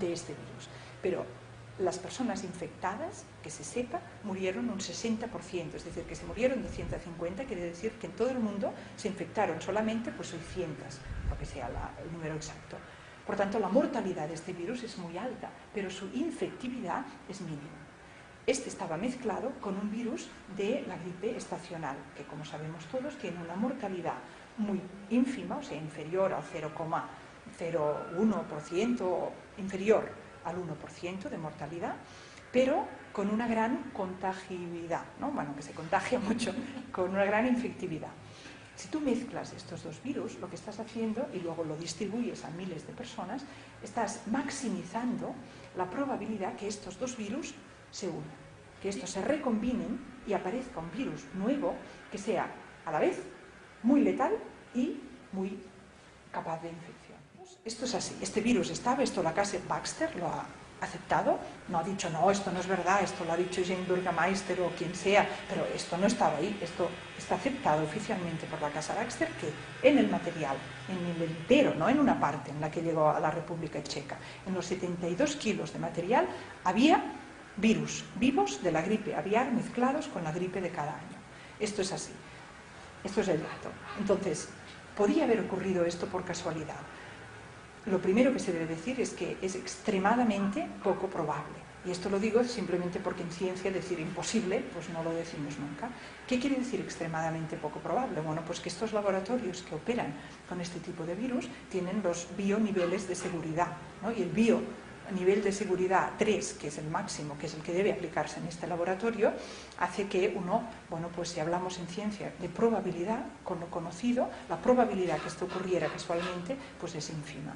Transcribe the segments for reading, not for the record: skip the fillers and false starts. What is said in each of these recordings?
de este virus. Pero las personas infectadas, que se sepa, murieron un 60%, es decir, que se murieron de 150, quiere decir que en todo el mundo se infectaron solamente pues 600, lo que sea el número exacto. Por tanto, la mortalidad de este virus es muy alta, pero su infectividad es mínima. Este estaba mezclado con un virus de la gripe estacional, que como sabemos todos tiene una mortalidad muy ínfima, o sea, inferior al 0,01%, inferior al 1% de mortalidad, pero con una gran contagibilidad, ¿no? Bueno, que se contagia mucho, con una gran infectividad. Si tú mezclas estos dos virus, lo que estás haciendo, y luego lo distribuyes a miles de personas, estás maximizando la probabilidad que estos dos virus se unan, que estos se recombinen y aparezca un virus nuevo que sea a la vez muy letal y muy capaz de infección. Esto es así, este virus estaba, esto la casa Baxter lo ha aceptado, no ha dicho no, esto no es verdad, esto lo ha dicho Jane Burgermeister o quien sea, pero esto no estaba ahí, esto está aceptado oficialmente por la casa Baxter, que en el material, en el entero, no en una parte en la que llegó a la República Checa, en los 72 kilos de material había virus vivos de la gripe aviar mezclados con la gripe de cada año. Esto es así, esto es el dato. Entonces, ¿podía haber ocurrido esto por casualidad? Lo primero que se debe decir es que es extremadamente poco probable. Y esto lo digo simplemente porque en ciencia decir imposible, pues no lo decimos nunca. ¿Qué quiere decir extremadamente poco probable? Bueno, pues que estos laboratorios que operan con este tipo de virus tienen los bioniveles de seguridad, ¿no? Y el nivel de seguridad 3, que es el máximo, que es el que debe aplicarse en este laboratorio, hace que uno, bueno, pues si hablamos en ciencia de probabilidad, con lo conocido, la probabilidad que esto ocurriera casualmente, pues es ínfima.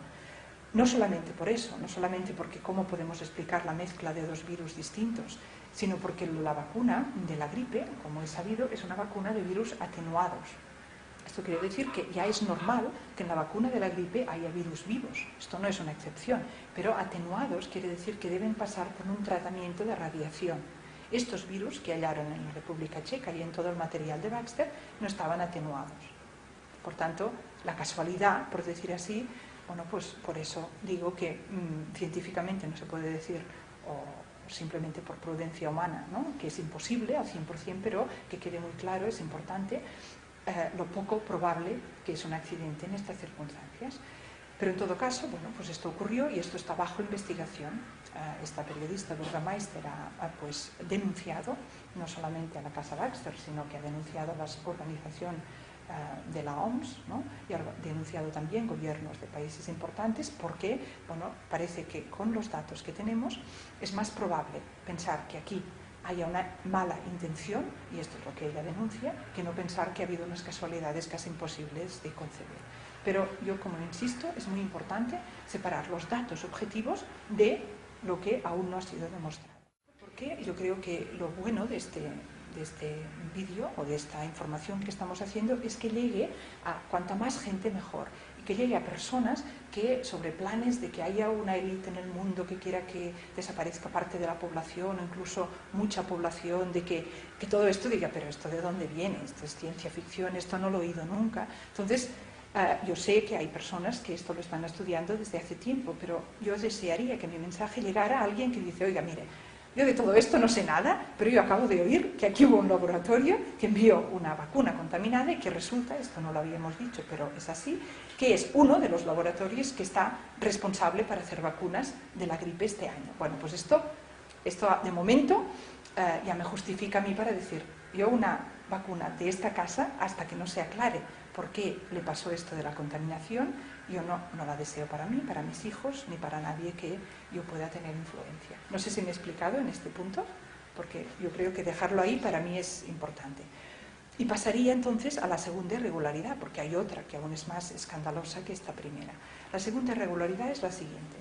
No solamente por eso, no solamente porque cómo podemos explicar la mezcla de dos virus distintos, sino porque la vacuna de la gripe, como he sabido, es una vacuna de virus atenuados. Esto quiere decir que ya es normal que en la vacuna de la gripe haya virus vivos. Esto no es una excepción, pero atenuados quiere decir que deben pasar por un tratamiento de radiación. Estos virus que hallaron en la República Checa y en todo el material de Baxter no estaban atenuados. Por tanto, la casualidad, por decir así, bueno, pues por eso digo que científicamente no se puede decir, o simplemente por prudencia humana, ¿no?, que es imposible al 100%, pero que quede muy claro, es importante, lo poco probable que es un accidente en estas circunstancias. Pero en todo caso, bueno, pues esto ocurrió y esto está bajo investigación. Esta periodista Burgermeister ha pues denunciado no solamente a la casa Baxter, sino que ha denunciado a la organización de la OMS, ¿no?, y ha denunciado también gobiernos de países importantes porque, bueno, parece que con los datos que tenemos es más probable pensar que aquí haya una mala intención, y esto es lo que ella denuncia, que no pensar que ha habido unas casualidades casi imposibles de concebir. Pero yo, como insisto, es muy importante separar los datos objetivos de lo que aún no ha sido demostrado. Porque yo creo que lo bueno de este vídeo o de esta información que estamos haciendo es que llegue a cuanta más gente mejor, y que llegue a personas que sobre planes de que haya una élite en el mundo que quiera que desaparezca parte de la población o incluso mucha población, de que todo esto diga, pero ¿esto de dónde viene? Esto es ciencia ficción, esto no lo he oído nunca. Entonces, yo sé que hay personas que esto lo están estudiando desde hace tiempo, pero yo desearía que mi mensaje llegara a alguien que dice, oiga, mire, yo de todo esto no sé nada, pero yo acabo de oír que aquí hubo un laboratorio que envió una vacuna contaminada y que resulta, esto no lo habíamos dicho, pero es así, que es uno de los laboratorios que está responsable para hacer vacunas de la gripe este año. Bueno, pues esto de momento ya me justifica a mí para decir, yo una vacuna de esta casa, hasta que no se aclare por qué le pasó esto de la contaminación, yo no la deseo para mí, para mis hijos, ni para nadie que yo pueda tener influencia. No sé si me he explicado en este punto, porque yo creo que dejarlo ahí para mí es importante. Y pasaría entonces a la segunda irregularidad, porque hay otra que aún es más escandalosa que esta primera. La segunda irregularidad es la siguiente.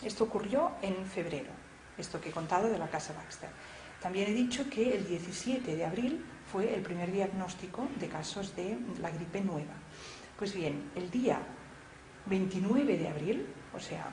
Esto ocurrió en febrero, esto que he contado de la casa Baxter. También he dicho que el 17 de abril fue el primer diagnóstico de casos de la gripe nueva. Pues bien, el día 29 de abril, o sea,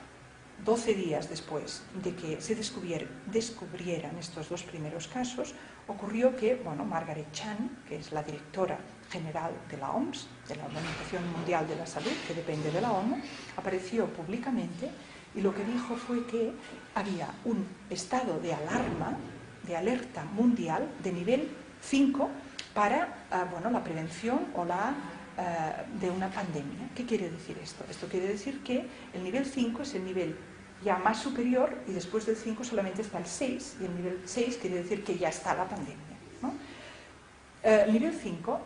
12 días después de que se descubrieran estos dos primeros casos, ocurrió que, bueno, Margaret Chan, que es la directora general de la OMS, de la Organización Mundial de la Salud, que depende de la ONU, apareció públicamente y lo que dijo fue que había un estado de alarma, de alerta mundial de nivel 5 para la prevención o de una pandemia. ¿Qué quiere decir esto? Esto quiere decir que el nivel 5 es el nivel ya más superior y después del 5 solamente está el 6 y el nivel 6 quiere decir que ya está la pandemia, ¿no? El nivel 5,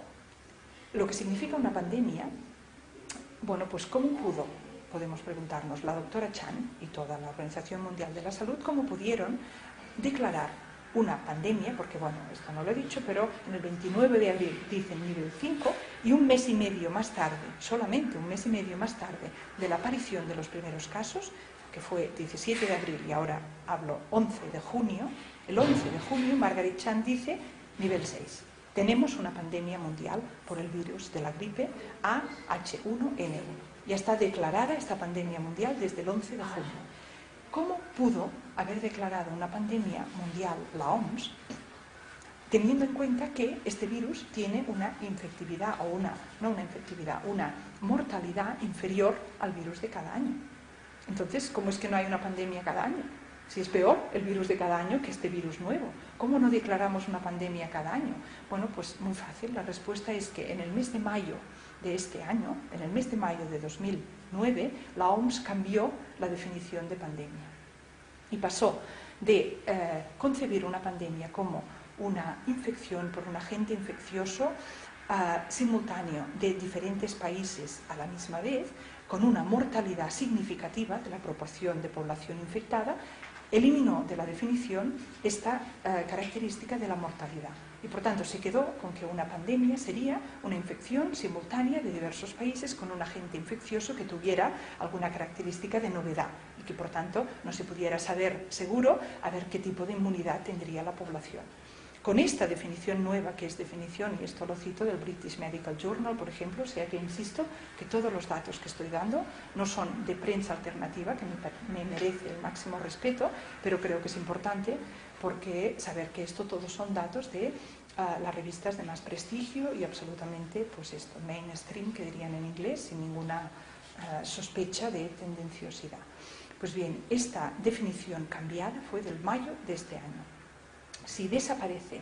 lo que significa una pandemia, bueno, pues ¿cómo pudo? Podemos preguntarnos, la doctora Chan y toda la Organización Mundial de la Salud, ¿cómo pudieron declarar una pandemia? Porque, bueno, esto no lo he dicho, pero en el 29 de abril dicen nivel 5 y un mes y medio más tarde, solamente un mes y medio más tarde de la aparición de los primeros casos, que fue 17 de abril y ahora hablo 11 de junio, el 11 de junio Margaret Chan dice nivel 6. Tenemos una pandemia mundial por el virus de la gripe AH1N1. Ya está declarada esta pandemia mundial desde el 11 de junio. ¿Cómo pudo haber declarado una pandemia mundial la OMS teniendo en cuenta que este virus tiene una infectividad o una mortalidad inferior al virus de cada año? Entonces, ¿cómo es que no hay una pandemia cada año? Si es peor el virus de cada año que este virus nuevo. ¿Cómo no declaramos una pandemia cada año? Bueno, pues muy fácil. La respuesta es que en el mes de mayo de este año, en el mes de mayo de 2009, la OMS cambió la definición de pandemia y pasó de concebir una pandemia como una infección por un agente infeccioso simultáneo de diferentes países a la misma vez, con una mortalidad significativa de la proporción de población infectada, eliminó de la definición esta característica de la mortalidad. Y por tanto se quedó con que una pandemia sería una infección simultánea de diversos países con un agente infeccioso que tuviera alguna característica de novedad y que por tanto no se pudiera saber seguro a ver qué tipo de inmunidad tendría la población. Con esta definición nueva, que es definición, y esto lo cito del British Medical Journal, por ejemplo, o sea que insisto que todos los datos que estoy dando no son de prensa alternativa, que me merece el máximo respeto, pero creo que es importante porque saber que esto todos son datos de las revistas de más prestigio y absolutamente, pues esto, mainstream, que dirían en inglés, sin ninguna sospecha de tendenciosidad. Pues bien, esta definición cambiada fue del mayo de este año. Si desaparece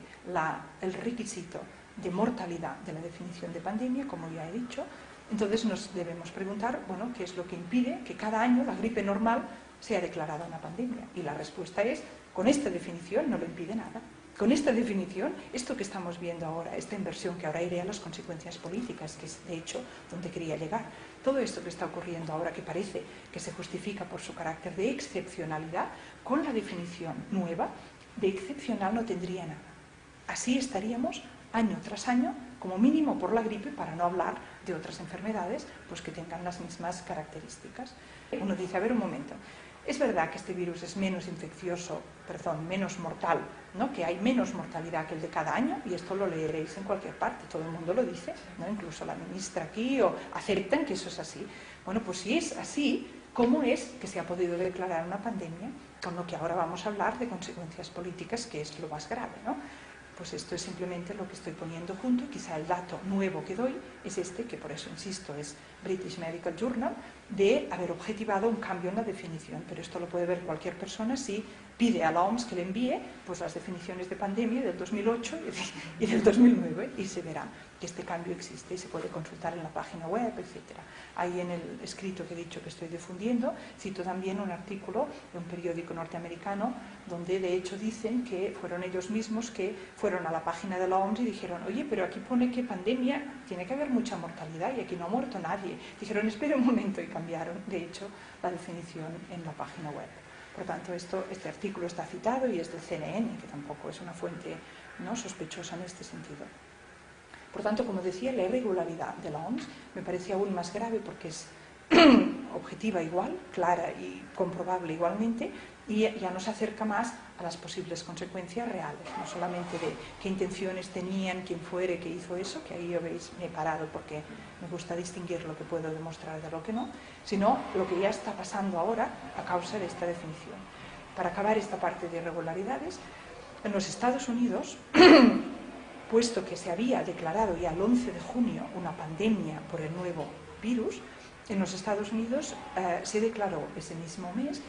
el requisito de mortalidad de la definición de pandemia, como ya he dicho, entonces nos debemos preguntar, bueno, ¿qué es lo que impide que cada año la gripe normal sea declarada una pandemia? Y la respuesta es, con esta definición no lo impide nada. Con esta definición, esto que estamos viendo ahora, esta inversión, que ahora iré a las consecuencias políticas, que es de hecho donde quería llegar, todo esto que está ocurriendo ahora, que parece que se justifica por su carácter de excepcionalidad, con la definición nueva, de excepcional no tendría nada. Así estaríamos año tras año, como mínimo por la gripe, para no hablar de otras enfermedades pues que tengan las mismas características. Uno dice, a ver un momento, es verdad que este virus es menos menos mortal, ¿no? Que hay menos mortalidad que el de cada año, y esto lo leeréis en cualquier parte, todo el mundo lo dice, ¿no? Incluso la ministra aquí, o aceptan que eso es así. Bueno, pues si es así, ¿cómo es que se ha podido declarar una pandemia? Con lo que ahora vamos a hablar de consecuencias políticas, que es lo más grave, ¿no? Pues esto es simplemente lo que estoy poniendo junto, y quizá el dato nuevo que doy es este, que por eso insisto es British Medical Journal, de haber objetivado un cambio en la definición, pero esto lo puede ver cualquier persona si pide a la OMS que le envíe pues las definiciones de pandemia del 2008 y del 2009 y se verá que este cambio existe y se puede consultar en la página web, etc. Ahí en el escrito que he dicho que estoy difundiendo cito también un artículo de un periódico norteamericano donde de hecho dicen que fueron ellos mismos que fueron a la página de la OMS y dijeron, oye, pero aquí pone que pandemia tiene que haber mucha mortalidad y aquí no ha muerto nadie. Dijeron, espere un momento, y cambiaron de hecho la definición en la página web. Por tanto, este artículo está citado y es del CNN, que tampoco es una fuente no sospechosa en este sentido. Por tanto, como decía, la irregularidad de la OMS me parece aún más grave porque es objetiva igual, clara y comprobable igualmente, y ya nos acerca más a las posibles consecuencias reales, no solamente de qué intenciones tenían, quién fuere que hizo eso, que ahí ya veis, me he parado porque me gusta distinguir lo que puedo demostrar de lo que no, sino lo que ya está pasando ahora a causa de esta definición. Para acabar esta parte de irregularidades, en los Estados Unidos, puesto que se había declarado ya el 11 de junio una pandemia por el nuevo virus, En los Estados Unidos se declaró ese mismo mes